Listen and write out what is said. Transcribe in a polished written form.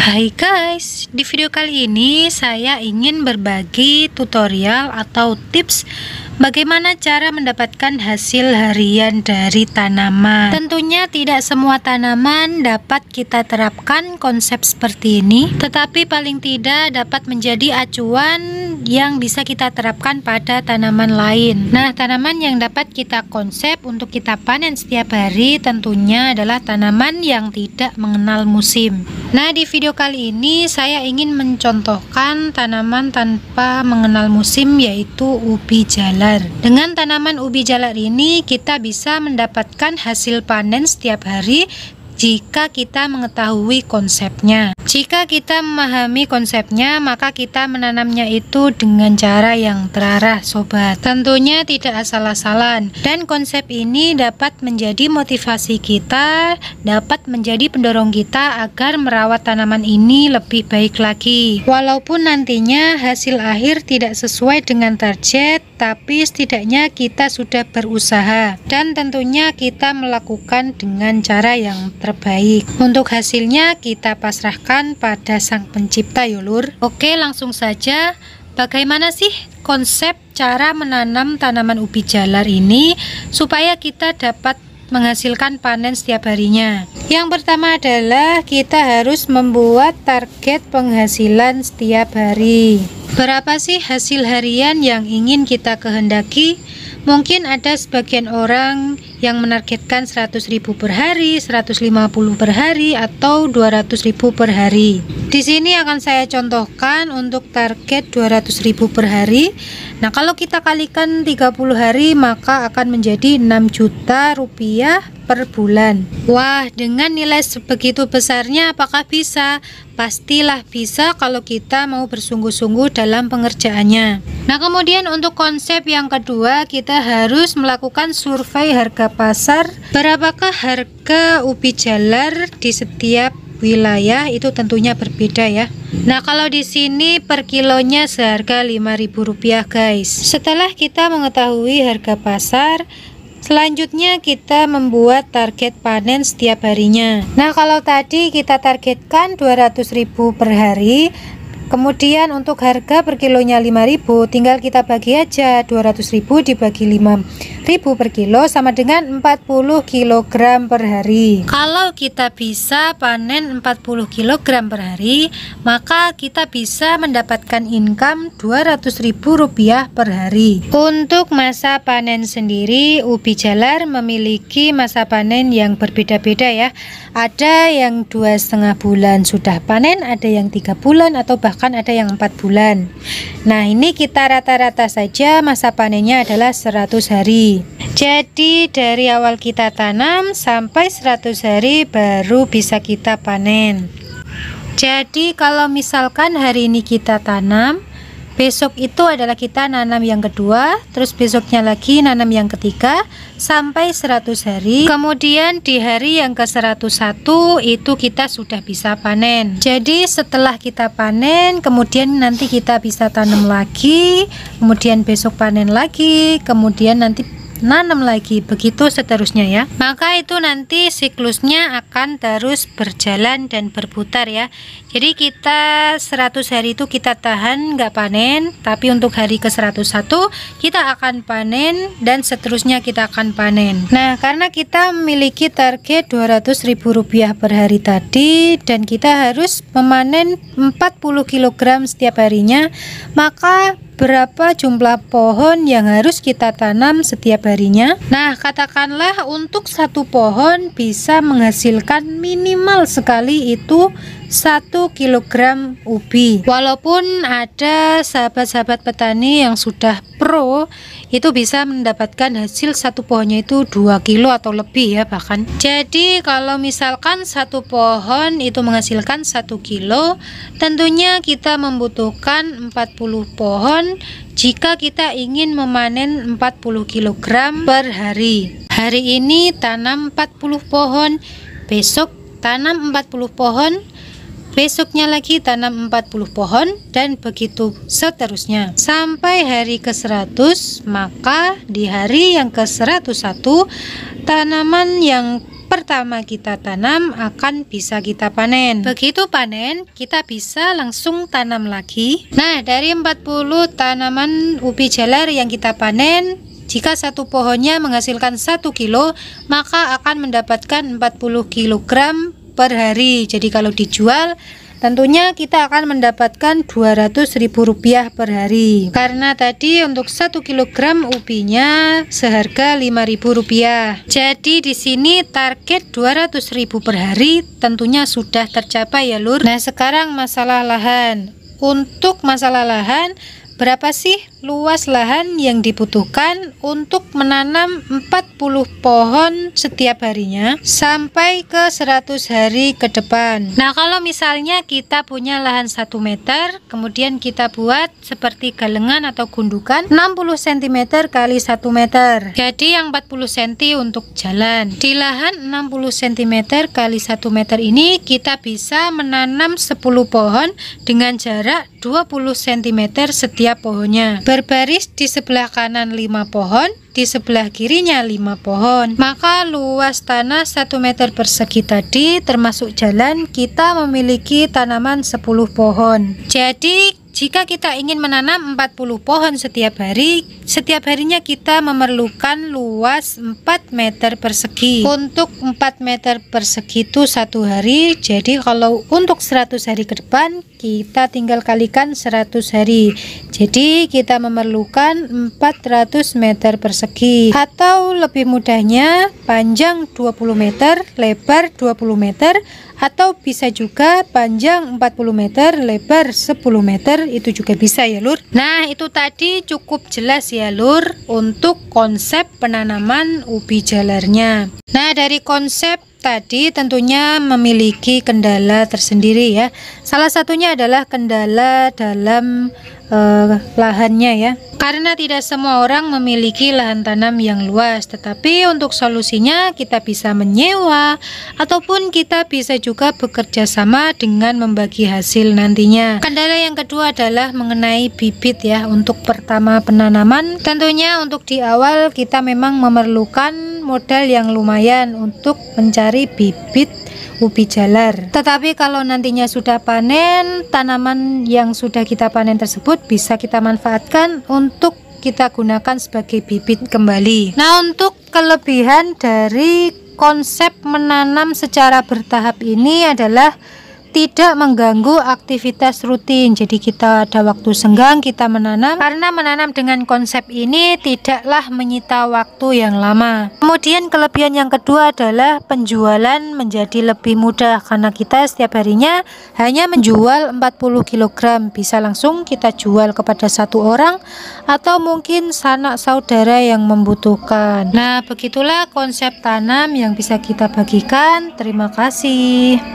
Hai guys, di video kali ini saya ingin berbagi tutorial atau tips bagaimana cara mendapatkan hasil harian dari tanaman. Tentunya tidak semua tanaman dapat kita terapkan konsep seperti ini, tetapi paling tidak dapat menjadi acuan yang bisa kita terapkan pada tanaman lain. Nah, tanaman yang dapat kita konsep untuk kita panen setiap hari tentunya adalah tanaman yang tidak mengenal musim. Nah, di video kali ini saya ingin mencontohkan tanaman tanpa mengenal musim, yaitu ubi jalar. Dengan tanaman ubi jalar ini kita bisa mendapatkan hasil panen setiap hari jika kita mengetahui konsepnya. Jika kita memahami konsepnya, maka kita menanamnya itu dengan cara yang terarah, sobat. Tentunya tidak asal-asalan. Dan konsep ini dapat menjadi motivasi kita, dapat menjadi pendorong kita agar merawat tanaman ini lebih baik lagi. Walaupun nantinya hasil akhir tidak sesuai dengan target, tapi setidaknya kita sudah berusaha. Dan tentunya kita melakukan dengan cara yang terbaik. Untuk hasilnya kita pasrahkan pada Sang Pencipta, ya Lur. Oke, langsung saja. Bagaimana sih konsep cara menanam tanaman ubi jalar ini supaya kita dapat menghasilkan panen setiap harinya? Yang pertama adalah kita harus membuat target penghasilan setiap hari. Berapa sih hasil harian yang ingin kita kehendaki? Mungkin ada sebagian orang yang menargetkan 100.000 per hari, 150 per hari, atau 200.000 per hari. Di sini akan saya contohkan untuk target 200.000 per hari. Nah, kalau kita kalikan 30 hari maka akan menjadi 6 juta rupiah per bulan. Wah, dengan nilai sebegitu besarnya apakah bisa? Pastilah bisa kalau kita mau bersungguh-sungguh dalam pengerjaannya. Nah, kemudian untuk konsep yang kedua, kita harus melakukan survei harga pasar. Berapakah harga ubi jalar di setiap wilayah? Itu tentunya berbeda ya. Nah, kalau di sini per kilonya seharga Rp5.000 guys. Setelah kita mengetahui harga pasar, selanjutnya kita membuat target panen setiap harinya. Nah, kalau tadi kita targetkan 200.000 per hari, kemudian untuk harga per kilonya 5.000, tinggal kita bagi aja 200.000 dibagi 5.000 per kilo sama dengan 40 kg per hari. Kalau kita bisa panen 40 kg per hari, maka kita bisa mendapatkan income Rp200.000 per hari. Untuk masa panen sendiri, ubi jalar memiliki masa panen yang berbeda-beda ya. Ada yang 2,5 bulan sudah panen, ada yang 3 bulan, atau bahkan ada yang 4 bulan. Nah, ini kita rata-rata saja masa panennya adalah 100 hari. Jadi dari awal kita tanam sampai 100 hari baru bisa kita panen. Jadi kalau misalkan hari ini kita tanam, besok itu adalah kita nanam yang kedua, terus besoknya lagi nanam yang ketiga sampai 100 hari. Kemudian di hari yang ke-101 itu kita sudah bisa panen. Jadi setelah kita panen, kemudian nanti kita bisa tanam lagi, kemudian besok panen lagi, kemudian nanti nanam lagi, begitu seterusnya ya. Maka itu nanti siklusnya akan terus berjalan dan berputar ya. Jadi kita 100 hari itu kita tahan nggak panen, tapi untuk hari ke-101 kita akan panen dan seterusnya kita akan panen. Nah, karena kita memiliki target Rp200.000 per hari tadi dan kita harus memanen 40 kg setiap harinya, maka berapa jumlah pohon yang harus kita tanam setiap harinya? Nah, katakanlah untuk satu pohon bisa menghasilkan minimal sekali itu 1 kg ubi. Walaupun ada sahabat-sahabat petani yang sudah pro, itu bisa mendapatkan hasil satu pohonnya itu 2 kilo atau lebih ya bahkan. Jadi kalau misalkan satu pohon itu menghasilkan 1 kilo, tentunya kita membutuhkan 40 pohon jika kita ingin memanen 40 kg per hari. Hari ini tanam 40 pohon, besok tanam 40 pohon, besoknya lagi tanam 40 pohon, dan begitu seterusnya sampai hari ke-100. Maka di hari yang ke-101 tanaman yang pertama kita tanam akan bisa kita panen. Begitu panen, kita bisa langsung tanam lagi. Nah, dari 40 tanaman ubi jalar yang kita panen, jika satu pohonnya menghasilkan 1 kilo, maka akan mendapatkan 40 kg per hari. Jadi kalau dijual, tentunya kita akan mendapatkan Rp200.000 per hari. Karena tadi untuk 1 kg ubinya seharga Rp5.000. Jadi di sini target Rp200.000 per hari tentunya sudah tercapai ya Lur. Nah, sekarang masalah lahan. Untuk masalah lahan, berapa sih luas lahan yang dibutuhkan untuk menanam 40 pohon setiap harinya sampai ke 100 hari ke depan? Nah, kalau misalnya kita punya lahan 1 meter, kemudian kita buat seperti galengan atau gundukan 60 cm kali 1 meter. Jadi yang 40 cm untuk jalan. Di lahan 60 cm kali 1 meter ini kita bisa menanam 10 pohon dengan jarak 20 cm setiap pohonnya. Berbaris di sebelah kanan 5 pohon, di sebelah kirinya 5 pohon. Maka luas tanah 1 meter persegi tadi termasuk jalan, kita memiliki tanaman 10 pohon. Jadi jika kita ingin menanam 40 pohon setiap harinya kita memerlukan luas 4 meter persegi. Untuk 4 meter persegi itu 1 hari. Jadi kalau untuk 100 hari ke depan, kita tinggal kalikan 100 hari. Jadi kita memerlukan 400 meter persegi. Atau lebih mudahnya, panjang 20 meter, lebar 20 meter, atau bisa juga panjang 40 meter, lebar 10 meter, itu juga bisa ya Lur. Nah, itu tadi cukup jelas ya Lur untuk konsep penanaman ubi jalarnya. Nah, dari konsep tadi tentunya memiliki kendala tersendiri ya. Salah satunya adalah kendala dalam lahannya ya. Karena tidak semua orang memiliki lahan tanam yang luas, tetapi untuk solusinya kita bisa menyewa ataupun kita bisa juga bekerja sama dengan membagi hasil nantinya. Kendala yang kedua adalah mengenai bibit ya. Untuk pertama penanaman, tentunya untuk di awal kita memang memerlukan modal yang lumayan untuk mencari bibit ubi jalar. Tetapi kalau nantinya sudah panen, tanaman yang sudah kita panen tersebut bisa kita manfaatkan untuk kita gunakan sebagai bibit kembali. Nah, untuk kelebihan dari konsep menanam secara bertahap ini adalah tidak mengganggu aktivitas rutin. Jadi kita ada waktu senggang kita menanam, karena menanam dengan konsep ini tidaklah menyita waktu yang lama. Kemudian kelebihan yang kedua adalah penjualan menjadi lebih mudah, karena kita setiap harinya hanya menjual 40 kg, bisa langsung kita jual kepada 1 orang atau mungkin sanak saudara yang membutuhkan. Nah, begitulah konsep tanam yang bisa kita bagikan. Terima kasih.